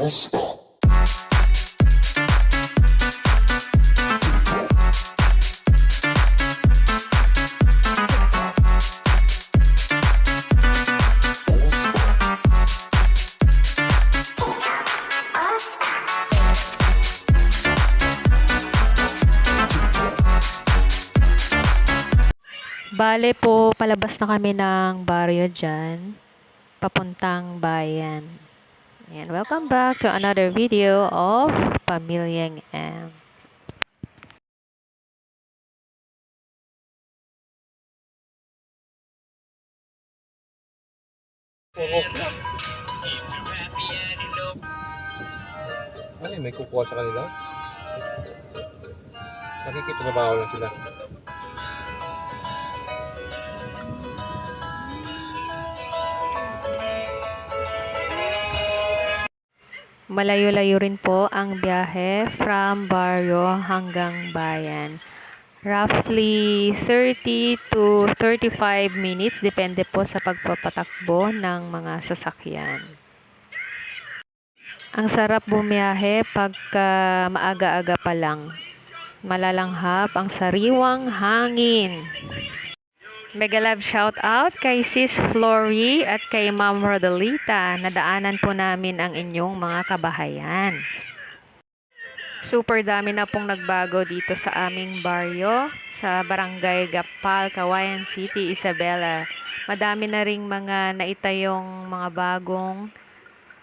Bale po, palabas na kami ng baryo dyan, papuntang bayan. Ayan, welcome back to another video of Pamilyang M. Ay, may kukuha sa kanila? Nakikitrabaho lang sila. Malayo-layo rin po ang biyahe from baryo hanggang bayan. Roughly 30 to 35 minutes, depende po sa pagpapatakbo ng mga sasakyan. Ang sarap bumiyahe pagka maaga-aga pa lang. Malalanghap ang sariwang hangin. Mega love shout out kay Sis Flory at kay Ma'am Rodolita. Nadaanan po namin ang inyong mga kabahayan. Super dami na pong nagbago dito sa aming baryo, sa Barangay Gapal, Cauayan City, Isabela. Madami na ring mga naitayong mga bagong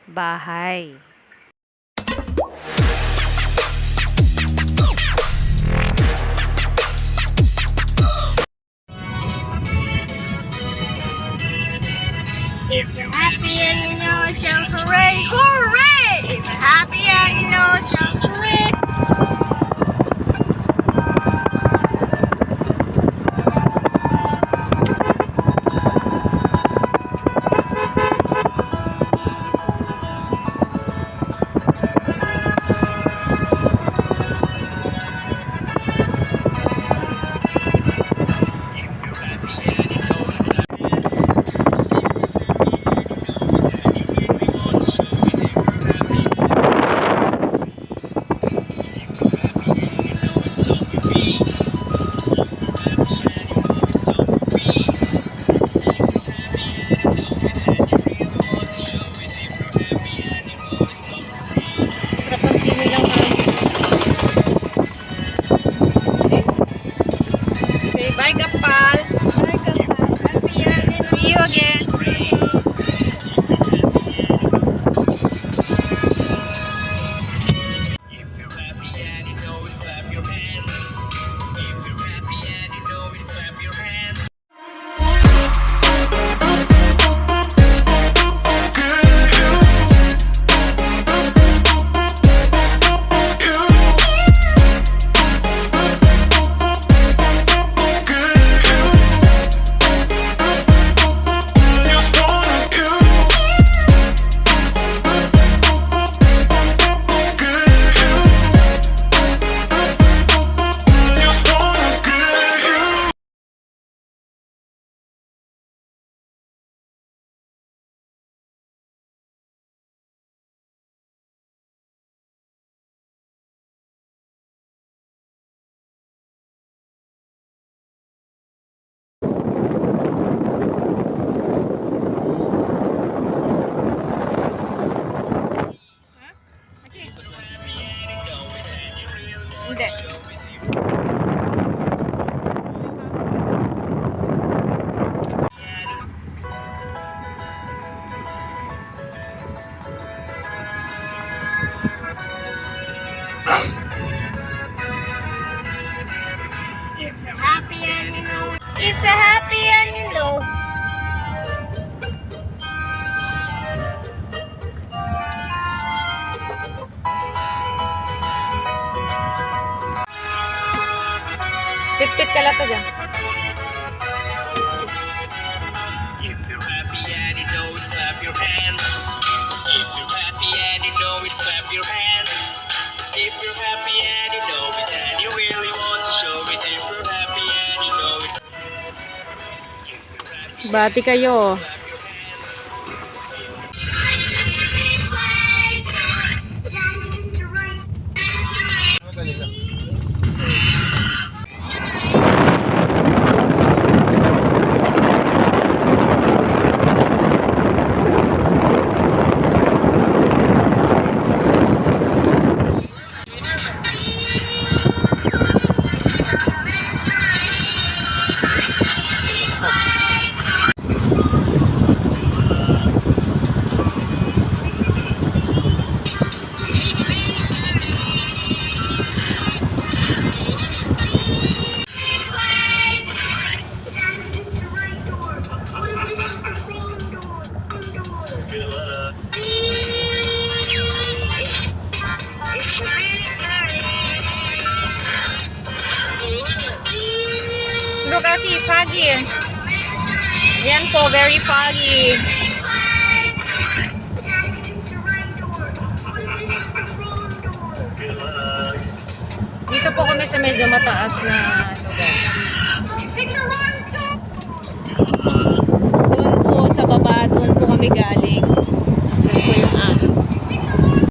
bahay. If you're happy and you know it, shout hooray! Hooray! If you're happy and you know it, shout hooray! Say bye, Gapal. Bye, Gapal. Happy and see you again. If you're happy and you know it, clap your hands. If you're happy and you know it, clap your hands. If you're happy and you know it. If you're happy and you know. Pit-pit ka lang to dyan. If you're happy and you know it, clap your hands. If you're happy and you know it, clap your hands. If you're happy and you know it, and you really want to show it. If you're happy and you know it. If you're happy, Bati kayo. clap your hands. pasok. Look at it, foggy. Yan po, very foggy. Dito po kami sa medyo mataas na